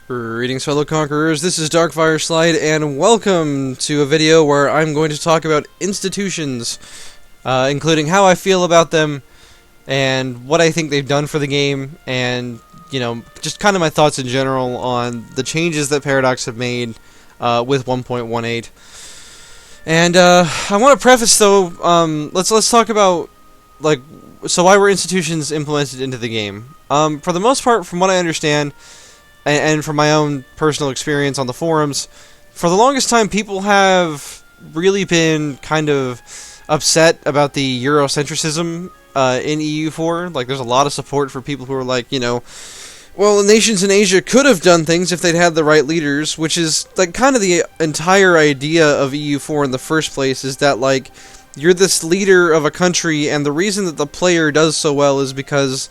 Greetings, fellow conquerors, this is Darkfire Slide, and welcome to a video where I'm going to talk about institutions, including how I feel about them, and what I think they've done for the game, and, you know, just kind of my thoughts in general on the changes that Paradox have made with 1.18. And I want to preface, though, let's talk about, like, so why were institutions implemented into the game? For the most part, from what I understand, and from my own personal experience on the forums, for the longest time people have really been kind of upset about the Eurocentrism in EU4. Like, there's a lot of support for people who are like, you know, well, the nations in Asia could have done things if they'd had the right leaders, which is, like, kind of the entire idea of EU4 in the first place, is that, like, you're this leader of a country, and the reason that the player does so well is because,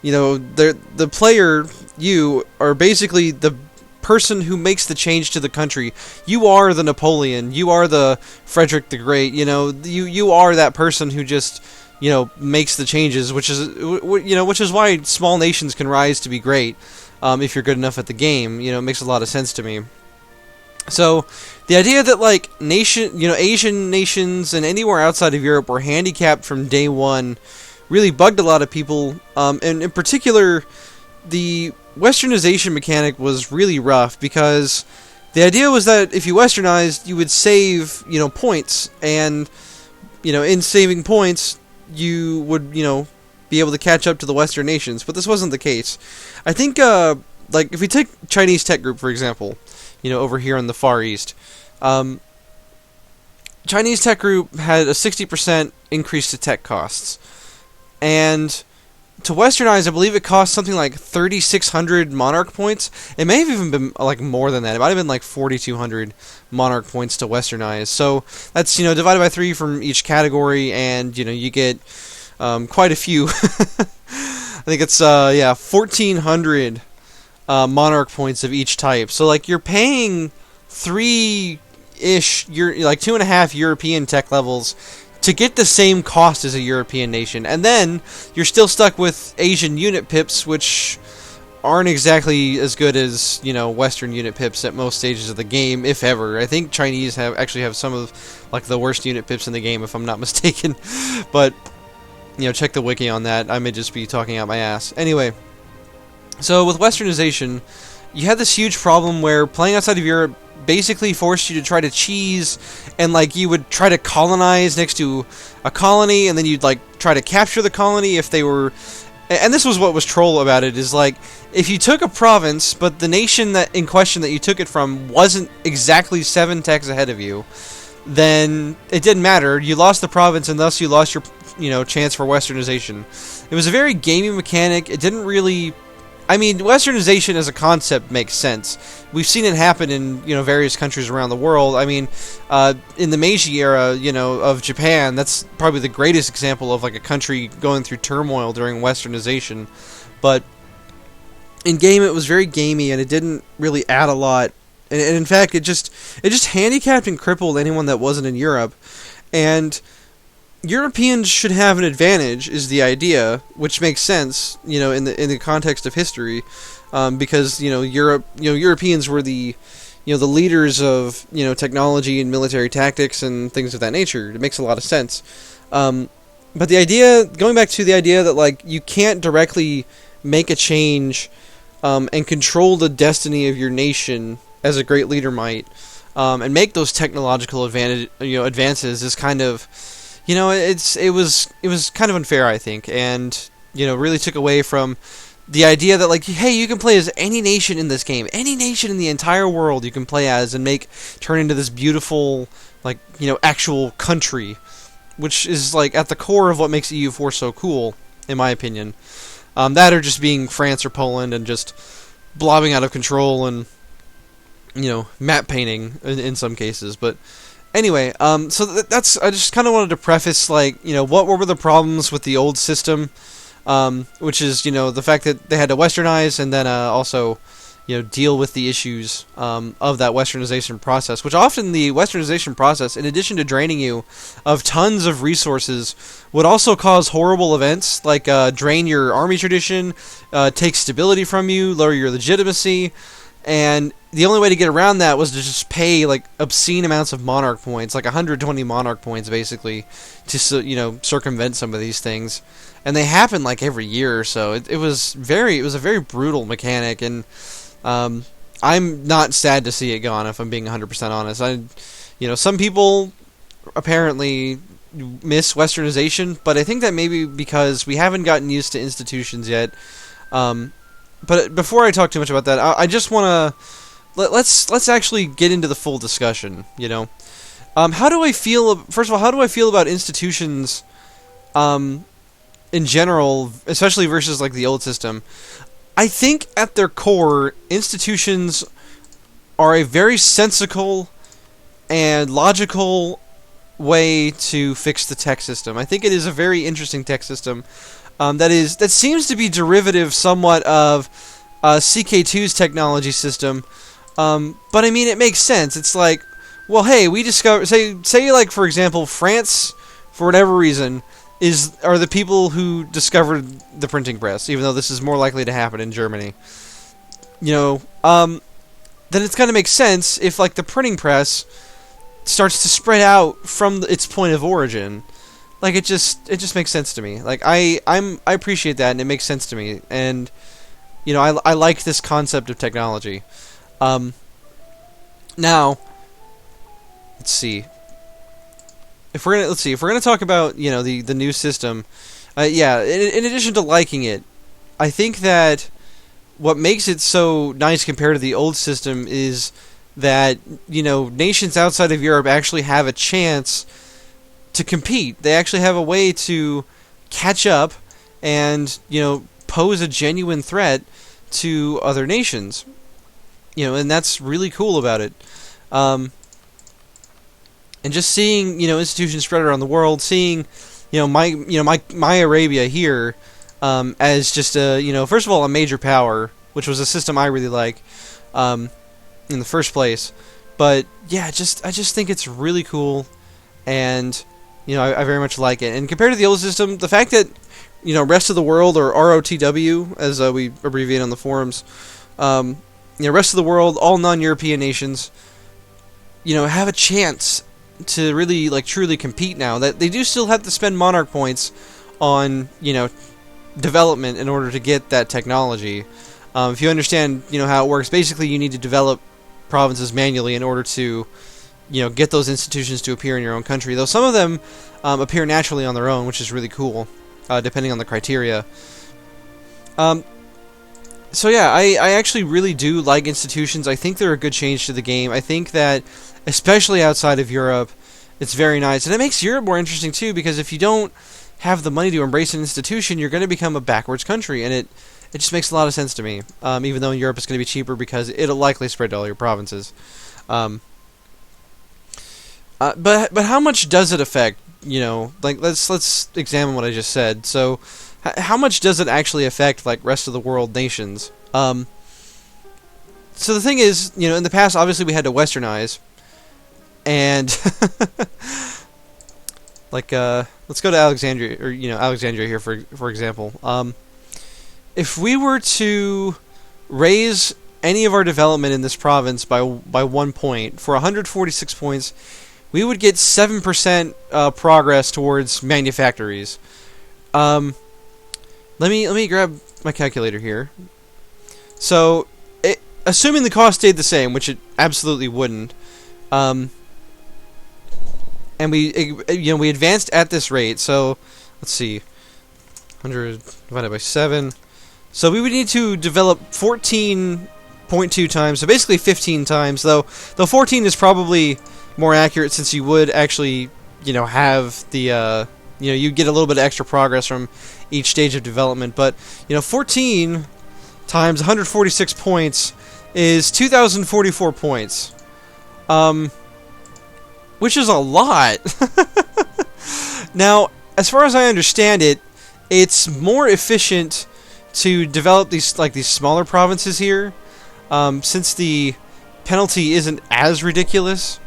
you know, the player, you, are basically the person who makes the change to the country. You are the Napoleon. You are the Frederick the Great. You know, you are that person who just, you know, makes the changes, which is, you know, which is why small nations can rise to be great if you're good enough at the game. You know, it makes a lot of sense to me. So, the idea that, like, Asian nations and anywhere outside of Europe were handicapped from day one really bugged a lot of people, and in particular, the Westernization mechanic was really rough, because the idea was that if you Westernized, you would save, you know, points, and, you know, in saving points, you would, you know, be able to catch up to the Western nations, but this wasn't the case. I think, like, if we take Chinese Tech Group, for example, you know, over here in the Far East, Chinese Tech Group had a 60% increase to tech costs. And to Westernize, I believe it cost something like 3,600 Monarch points. It may have even been like more than that. It might have been like 4,200 Monarch points to Westernize. So that's, you know, divided by 3 from each category, and, you know, you get quite a few. I think it's, yeah, 1,400 Monarch points of each type. So, like, you're paying 3-ish, like 2.5 European tech levels to get the same cost as a European nation, and then you're still stuck with Asian unit pips, which aren't exactly as good as, you know, Western unit pips at most stages of the game, if ever. I think Chinese actually have some of, like, the worst unit pips in the game, if I'm not mistaken. But, you know, check the wiki on that. I may just be talking out my ass. Anyway, so with Westernization, you had this huge problem where playing outside of Europe basically forced you to try to cheese, and, like, you would try to colonize next to a colony, and then you'd, like, try to capture the colony if they were... And this was what was troll about it, is, like, if you took a province, but the nation that in question that you took it from wasn't exactly 7 techs ahead of you, then it didn't matter. You lost the province, and thus you lost your, you know, chance for Westernization. It was a very gamey mechanic. It didn't really... I mean, Westernization as a concept makes sense. We've seen it happen in, you know, various countries around the world. I mean, in the Meiji era, you know, of Japan, that's probably the greatest example of, like, a country going through turmoil during Westernization. But in game, it was very gamey, and it didn't really add a lot. And in fact, it just handicapped and crippled anyone that wasn't in Europe. And Europeans should have an advantage, is the idea, which makes sense, you know, in the context of history, because, you know, Europeans were the, you know, the leaders of, you know, technology and military tactics and things of that nature. It makes a lot of sense. But the idea, going back to the idea that, like, you can't directly make a change and control the destiny of your nation as a great leader might, and make those technological advances is kind of, you know, it was kind of unfair, I think, and, you know, really took away from the idea that, like, hey, you can play as any nation in this game, any nation in the entire world you can play as, and turn into this beautiful, like, you know, actual country, which is, like, at the core of what makes EU4 so cool, in my opinion. That or just being France or Poland and just blobbing out of control and, you know, map painting in some cases, but... Anyway, so that's, I just kind of wanted to preface, like, you know, what were the problems with the old system, which is, you know, the fact that they had to Westernize, and then also, you know, deal with the issues of that Westernization process, which often the Westernization process, in addition to draining you of tons of resources, would also cause horrible events, like drain your army tradition, take stability from you, lower your legitimacy. And the only way to get around that was to just pay like obscene amounts of monarch points, like 120 monarch points basically, to circumvent some of these things. And they happen like every year or so. It was a very brutal mechanic, and I'm not sad to see it gone, if I'm being 100% honest. Some people apparently miss Westernization, but I think that maybe because we haven't gotten used to institutions yet. But before I talk too much about that, I just want to let's actually get into the full discussion. How do I feel? First of all, how do I feel about institutions, in general, especially versus like the old system? I think at their core, institutions are a very sensical and logical way to fix the tech system. I think it is a very interesting tech system. That seems to be derivative somewhat of CK2's technology system, but I mean it makes sense. It's like, well, hey, we discover, say like for example, France, for whatever reason, are the people who discovered the printing press, even though this is more likely to happen in Germany. Then it's gonna make sense if like the printing press starts to spread out from its point of origin. Like it just makes sense to me. Like I appreciate that, and it makes sense to me. And I like this concept of technology. Now, let's see. If we're gonna talk about the new system, in addition to liking it, I think that what makes it so nice compared to the old system is that nations outside of Europe actually have a chance to compete. They actually have a way to catch up and pose a genuine threat to other nations. And that's really cool about it. And just seeing institutions spread around the world, seeing my Arabia here as just a first of all a major power, which was a system I really like in the first place. But yeah, I just think it's really cool, and I very much like it. And compared to the old system, the fact that, rest of the world, or ROTW, as we abbreviate on the forums, rest of the world, all non-European nations, have a chance to really, truly compete now. That they do still have to spend monarch points on, development in order to get that technology. If you understand, how it works, basically you need to develop provinces manually in order to get those institutions to appear in your own country. Though some of them appear naturally on their own, which is really cool, depending on the criteria. So yeah, I actually really do like institutions. I think they're a good change to the game. I think that, especially outside of Europe, it's very nice. And it makes Europe more interesting too, because if you don't have the money to embrace an institution, you're going to become a backwards country, and it just makes a lot of sense to me. Even though in Europe it's going to be cheaper because it'll likely spread to all your provinces. But how much does it affect? Let's examine what I just said. So, how much does it actually affect rest of the world nations? So the thing is, in the past, obviously we had to Westernize, and let's go to Alexandria, or Alexandria here for example. If we were to raise any of our development in this province by 1 point for 146 points, we would get 7% progress towards manufactories. Let me grab my calculator here. So, assuming the cost stayed the same, which it absolutely wouldn't, and we advanced at this rate. So, let's see, 100 divided by 7. So we would need to develop 14.2 times. So basically 15 times, though 14 is probably more accurate, since you would actually, have the, you get a little bit of extra progress from each stage of development. But, 14 times 146 points is 2,044 points. Which is a lot. Now, as far as I understand it, it's more efficient to develop these smaller provinces here, since the penalty isn't as ridiculous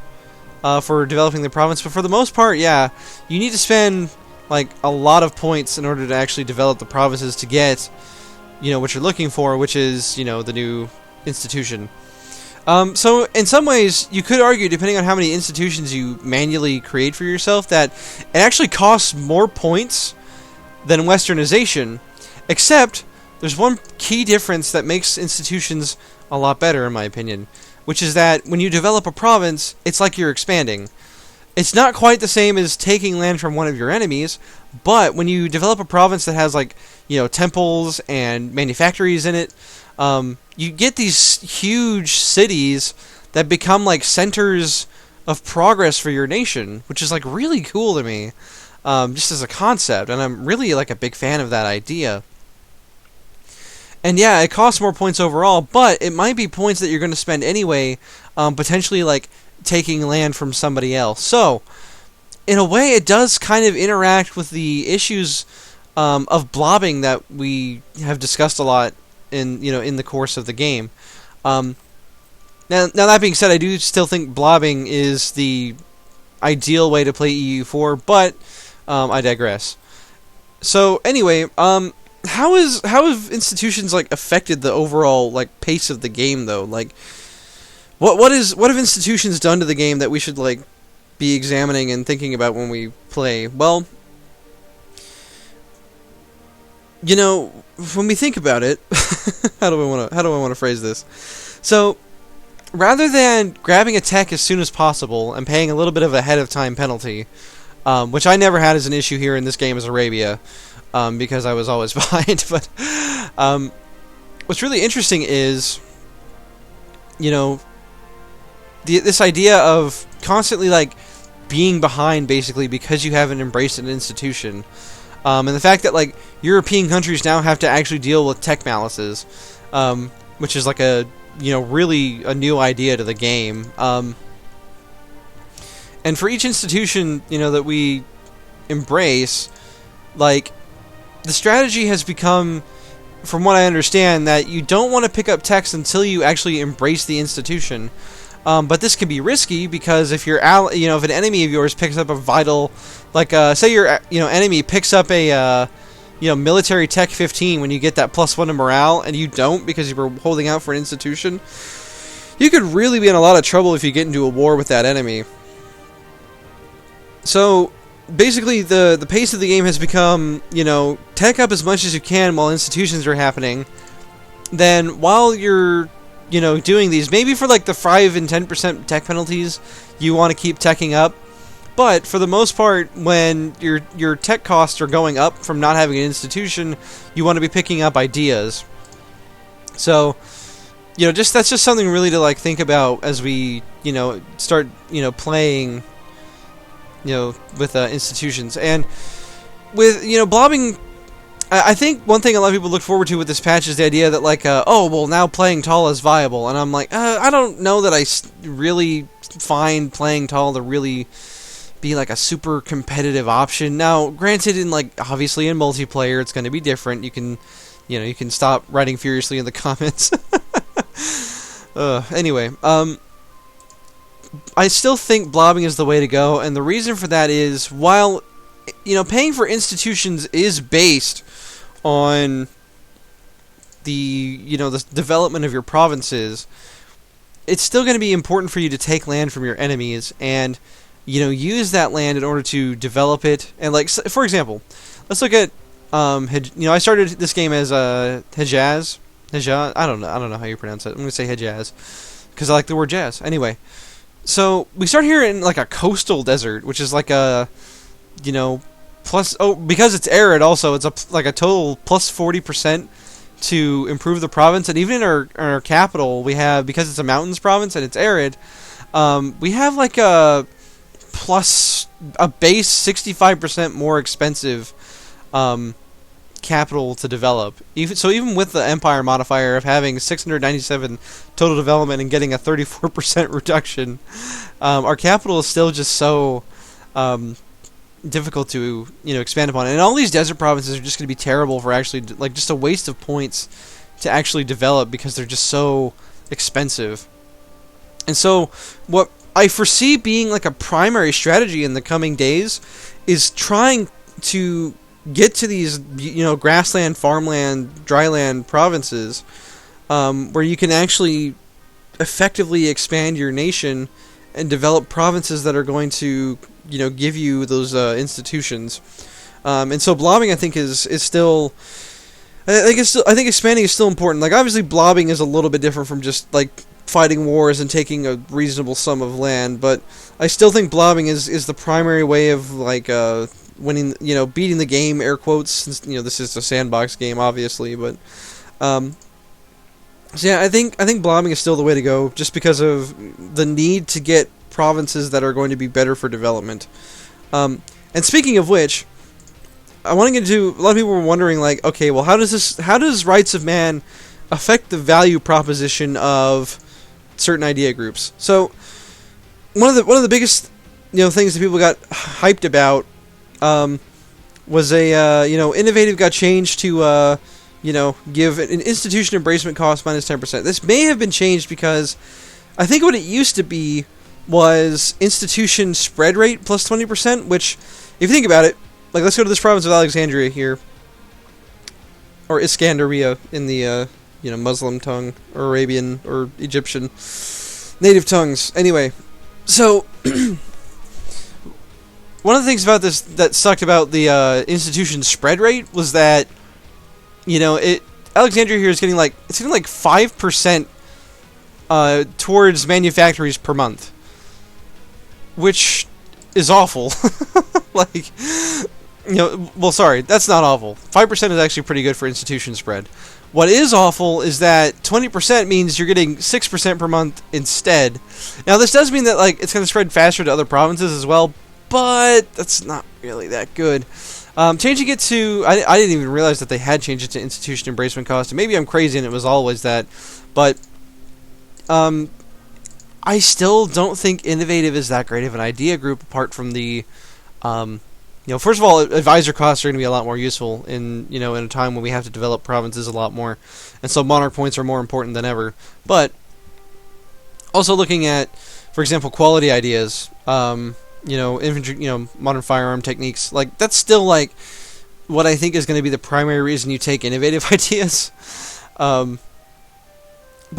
for developing the province. But for the most part, yeah, you need to spend a lot of points in order to actually develop the provinces to get what you're looking for, which is the new institution. So in some ways, you could argue, depending on how many institutions you manually create for yourself, that it actually costs more points than Westernization, except there's one key difference that makes institutions a lot better, in my opinion, which is that when you develop a province, it's like you're expanding. It's not quite the same as taking land from one of your enemies, but when you develop a province that has, like, temples and manufactories in it, you get these huge cities that become like centers of progress for your nation, which is like really cool to me, just as a concept, and I'm really like a big fan of that idea. And yeah, it costs more points overall, but it might be points that you're going to spend anyway, potentially like taking land from somebody else. So, in a way, it does kind of interact with the issues of blobbing that we have discussed a lot in the course of the game. Now that being said, I do still think blobbing is the ideal way to play EU4, but I digress. So anyway, how have institutions like affected the overall like pace of the game though? Like, what have institutions done to the game that we should like be examining and thinking about when we play? Well, when we think about it, how do I want to phrase this? So, rather than grabbing a tech as soon as possible and paying a little bit of a ahead of time penalty, which I never had as an issue here in this game as Arabia, because I was always behind. But what's really interesting is, this idea of constantly like being behind, basically because you haven't embraced an institution. And the fact that like European countries now have to actually deal with tech malices, which is like a really a new idea to the game. And for each institution that we embrace, like the strategy has become, from what I understand, that you don't want to pick up techs until you actually embrace the institution. But this can be risky because if if an enemy of yours picks up a vital, like say your enemy picks up a military tech 15 when you get that +1 to morale, and you don't because you were holding out for an institution, you could really be in a lot of trouble if you get into a war with that enemy. So basically, the pace of the game has become tech up as much as you can while institutions are happening. Then while you're doing these, maybe for like the 5 and 10% tech penalties, you want to keep teching up. But for the most part, when your tech costs are going up from not having an institution, you want to be picking up ideas. So, that's just something really to like think about as we start playing with institutions. And with blobbing, I think one thing a lot of people look forward to with this patch is the idea that, like, now playing tall is viable. And I'm like, I don't know that I really find playing tall to really be, like, a super competitive option. Now, granted, obviously in multiplayer, it's going to be different. You can, you can stop writing furiously in the comments. Anyway, I still think blobbing is the way to go. And the reason for that is, while paying for institutions is based on the the development of your provinces, it's still going to be important for you to take land from your enemies and use that land in order to develop it. And like, for example, let's look at I started this game as Hejaz. I don't know how you pronounce it. I'm going to say Hejaz because I like the word jazz. Anyway, so we start here in like a coastal desert, which is like a plus, because it's arid also, it's like a total plus 40% to improve the province. And even in our capital, we have, because it's a mountains province and it's arid, we have like a base 65% more expensive capital to develop. Even with the empire modifier of having 697 total development and getting a 34% reduction, our capital is still just so difficult to expand upon. And all these desert provinces are just going to be terrible for actually, like, just a waste of points to actually develop because they're just so expensive. And so what I foresee being like a primary strategy in the coming days is trying to get to these grassland, farmland, dryland provinces where you can actually effectively expand your nation and develop provinces that are going to, give you those institutions. And so blobbing, I think, is still. I think expanding is still important. Like, obviously, blobbing is a little bit different from just like fighting wars and taking a reasonable sum of land, but I still think blobbing is the primary way of like winning, beating the game, air quotes, since this is a sandbox game, obviously, but so yeah, I think blobbing is still the way to go, just because of the need to get provinces that are going to be better for development. And speaking of which, I want to get into, a lot of people were wondering, like, okay, well, how does Rights of Man affect the value proposition of certain idea groups? So one of the biggest things that people got hyped about was innovative got changed to give an institution embracement cost minus 10%. This may have been changed because I think what it used to be was institution spread rate plus 20%, which, if you think about it, like, let's go to this province of Alexandria here, or Iskandaria in the Muslim tongue, or Arabian, or Egyptian native tongues. Anyway, so one of the things about this that sucked about the institution spread rate was that Alexandria here is getting like 5% towards manufactories per month, which is awful. Like, well, sorry, that's not awful. 5% is actually pretty good for institution spread. What is awful is that 20% means you're getting 6% per month instead. Now, this does mean that, like, it's going to spread faster to other provinces as well, but that's not really that good. Changing it to, I didn't even realize that they had changed it to institution embracement cost. Maybe I'm crazy and it was always that, but I still don't think innovative is that great of an idea group, apart from the first of all, advisor costs are going to be a lot more useful in a time when we have to develop provinces a lot more, and so monarch points are more important than ever. But also looking at, for example, quality ideas, infantry, modern firearm techniques, like, that's still like what I think is going to be the primary reason you take innovative ideas. But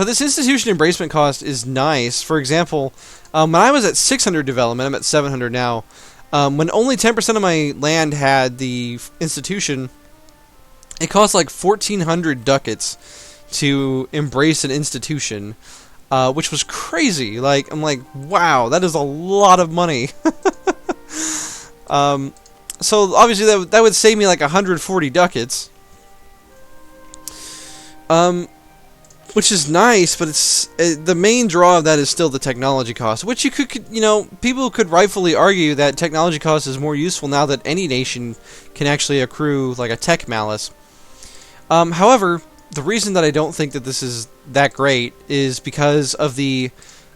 this institution embracement cost is nice. For example, when I was at 600 development, I'm at 700 now. When only 10% of my land had the institution, it cost like 1,400 ducats to embrace an institution, which was crazy. Like, I'm like, wow, that is a lot of money. So obviously that would save me like 140 ducats. Which is nice, but it's the main draw of that is still the technology cost, which you could people could rightfully argue that technology cost is more useful now that any nation can actually accrue like a tech malice. However, the reason that I don't think that this is that great is because of the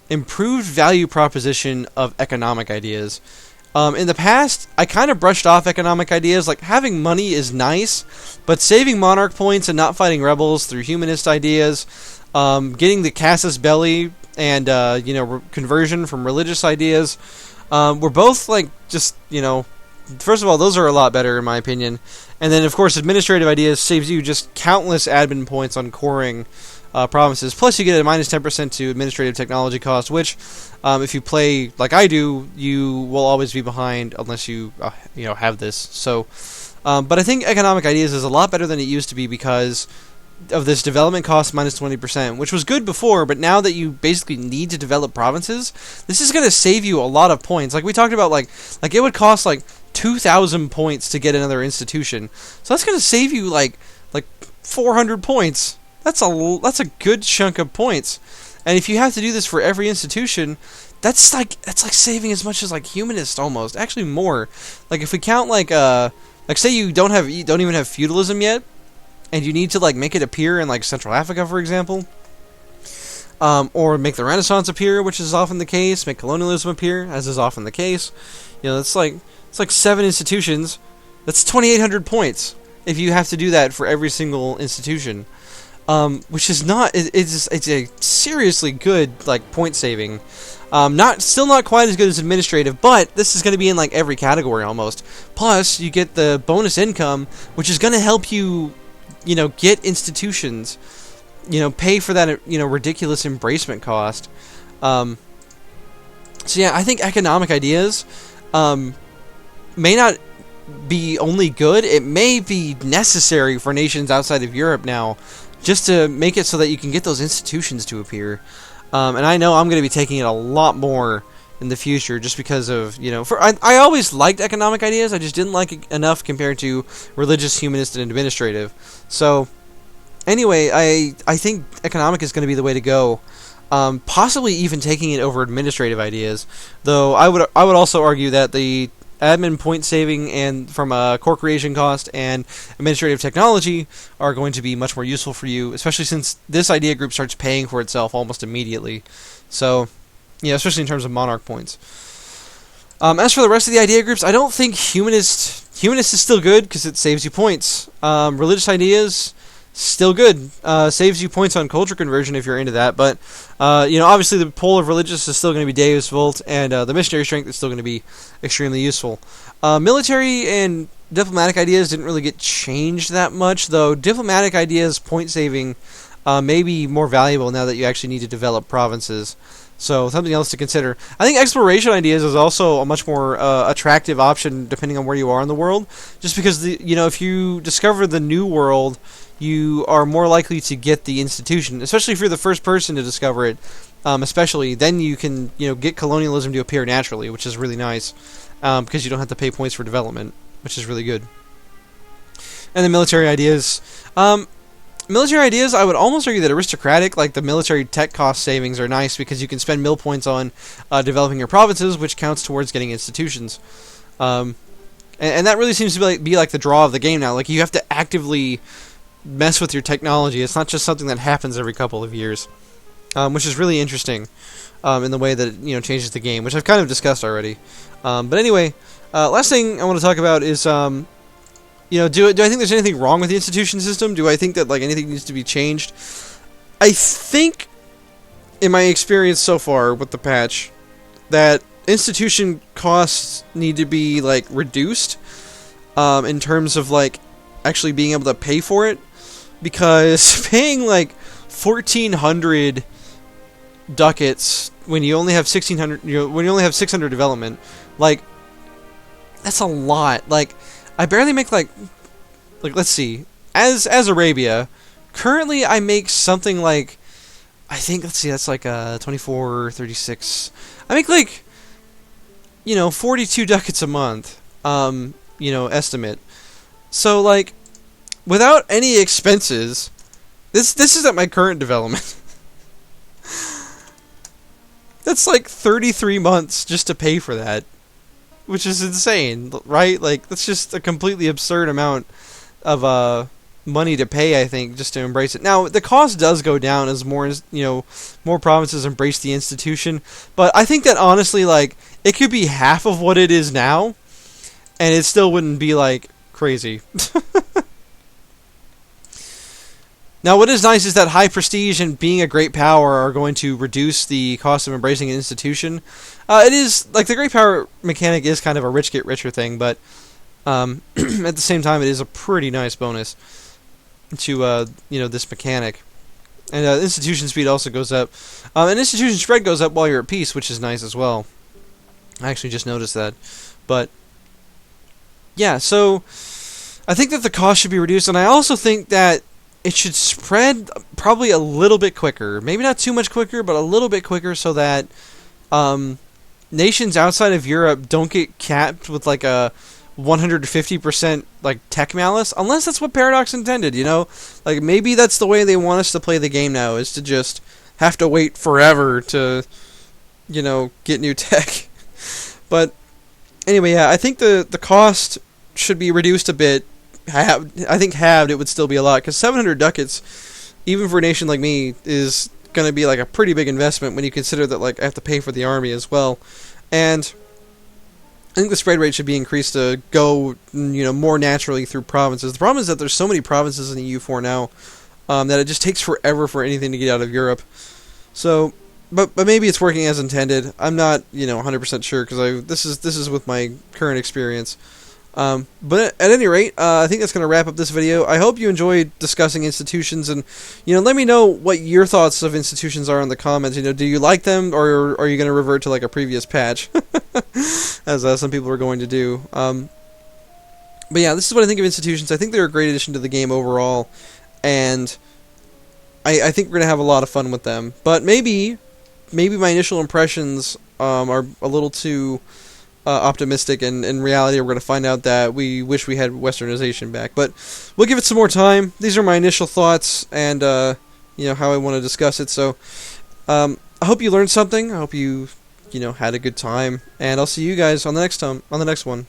improved value proposition of economic ideas. In the past, I kind of brushed off economic ideas, like having money is nice, but saving monarch points and not fighting rebels through humanist ideas, getting the casus belli and conversion from religious ideas, were both like just first of all, those are a lot better in my opinion, and then of course administrative ideas saves you just countless admin points on coring provinces. Plus, you get a minus 10% to administrative technology cost, which, if you play like I do, you will always be behind unless you have this. So, but I think economic ideas is a lot better than it used to be because of this development cost minus 20%, which was good before, but now that you basically need to develop provinces, this is going to save you a lot of points. Like we talked about, like it would cost like 2,000 points to get another institution, so that's going to save you like 400 points. That's a good chunk of points, and if you have to do this for every institution, that's like saving as much as like humanist almost, actually more. Like if we count like say you don't even have feudalism yet, and you need to like make it appear in like Central Africa, for example, or make the Renaissance appear, which is often the case, make colonialism appear, as is often the case. It's like 7 institutions. That's 2,800 points if you have to do that for every single institution. Which is not, it's a seriously good, like, point saving. Still not quite as good as administrative, but this is going to be in, like, every category almost. Plus, you get the bonus income, which is going to help you, get institutions. pay for that, ridiculous embracement cost. So yeah, I think economic ideas may not be only good, it may be necessary for nations outside of Europe now, just to make it so that you can get those institutions to appear. And I know I'm going to be taking it a lot more in the future, just because of, I always liked economic ideas, I just didn't like it enough compared to religious, humanist, and administrative. So, anyway, I think economic is going to be the way to go. Possibly even taking it over administrative ideas, though I would also argue that the admin point saving and from a core creation cost and administrative technology are going to be much more useful for you, especially since this idea group starts paying for itself almost immediately. So, especially in terms of monarch points. As for the rest of the idea groups, I don't think humanist is still good because it saves you points. Religious ideas, still good. Saves you points on culture conversion if you're into that, but obviously the pole of religious is still going to be Deus Vult, and the missionary strength is still going to be extremely useful. Military and diplomatic ideas didn't really get changed that much, though diplomatic ideas point saving may be more valuable now that you actually need to develop provinces. So something else to consider. I think exploration ideas is also a much more attractive option depending on where you are in the world, just because if you discover the new world, you are more likely to get the institution, especially if you're the first person to discover it. Especially then you can get colonialism to appear naturally, which is really nice, because you don't have to pay points for development, which is really good. And the military ideas. I would almost argue that aristocratic, like the military tech cost savings, are nice because you can spend mil points on developing your provinces, which counts towards getting institutions. And that really seems to be like the draw of the game now. Like, you have to actively mess with your technology. It's not just something that happens every couple of years, which is really interesting in the way that it changes the game, which I've kind of discussed already. But anyway, last thing I want to talk about is do I think there's anything wrong with the institution system? Do I think that anything needs to be changed? I think, in my experience so far with the patch, that institution costs need to be reduced in terms of actually being able to pay for it, because paying 1,400 ducats when you only have 1,600, when you only have 600 development, that's a lot. I barely make let's see, as Arabia, currently I make something I think, let's see, that's 24, 36. I make 42 ducats a month, estimate. So without any expenses, this is at my current development. That's 33 months just to pay for that, which is insane, right? That's just a completely absurd amount of money to pay, I think, just to embrace it. Now, the cost does go down as more provinces embrace the institution, but I think that honestly, it could be half of what it is now, and it still wouldn't be crazy. Now, what is nice is that high prestige and being a great power are going to reduce the cost of embracing an institution. It is, the great power mechanic is kind of a rich get richer thing, but at the same time, it is a pretty nice bonus to, this mechanic. And institution speed also goes up. And institution spread goes up while you're at peace, which is nice as well. I actually just noticed that. But, yeah, so I think that the cost should be reduced, and I also think that it should spread probably a little bit quicker. Maybe not too much quicker, but a little bit quicker, so that nations outside of Europe don't get capped with a 150% tech malice, unless that's what Paradox intended, maybe that's the way they want us to play the game now, is to just have to wait forever to get new tech. But anyway, yeah, I think the cost should be reduced a bit. I think halved, it would still be a lot, because 700 ducats, even for a nation like me, is going to be a pretty big investment when you consider that I have to pay for the army as well. And I think the spread rate should be increased to go more naturally through provinces. The problem is that there's so many provinces in EU4 now that it just takes forever for anything to get out of Europe. So, but maybe it's working as intended. I'm not 100% sure, because this is with my current experience. But at any rate, I think that's going to wrap up this video. I hope you enjoyed discussing institutions, and let me know what your thoughts of institutions are in the comments. Do you like them, or are you going to revert to like a previous patch, as some people are going to do? But yeah, this is what I think of institutions. I think they're a great addition to the game overall, and I think we're going to have a lot of fun with them. But maybe my initial impressions are a little too optimistic, and in reality we're going to find out that we wish we had Westernization back. But we'll give it some more time. These are my initial thoughts, and how I want to discuss it. So I hope you learned something. I hope you had a good time, and I'll see you guys on the next one.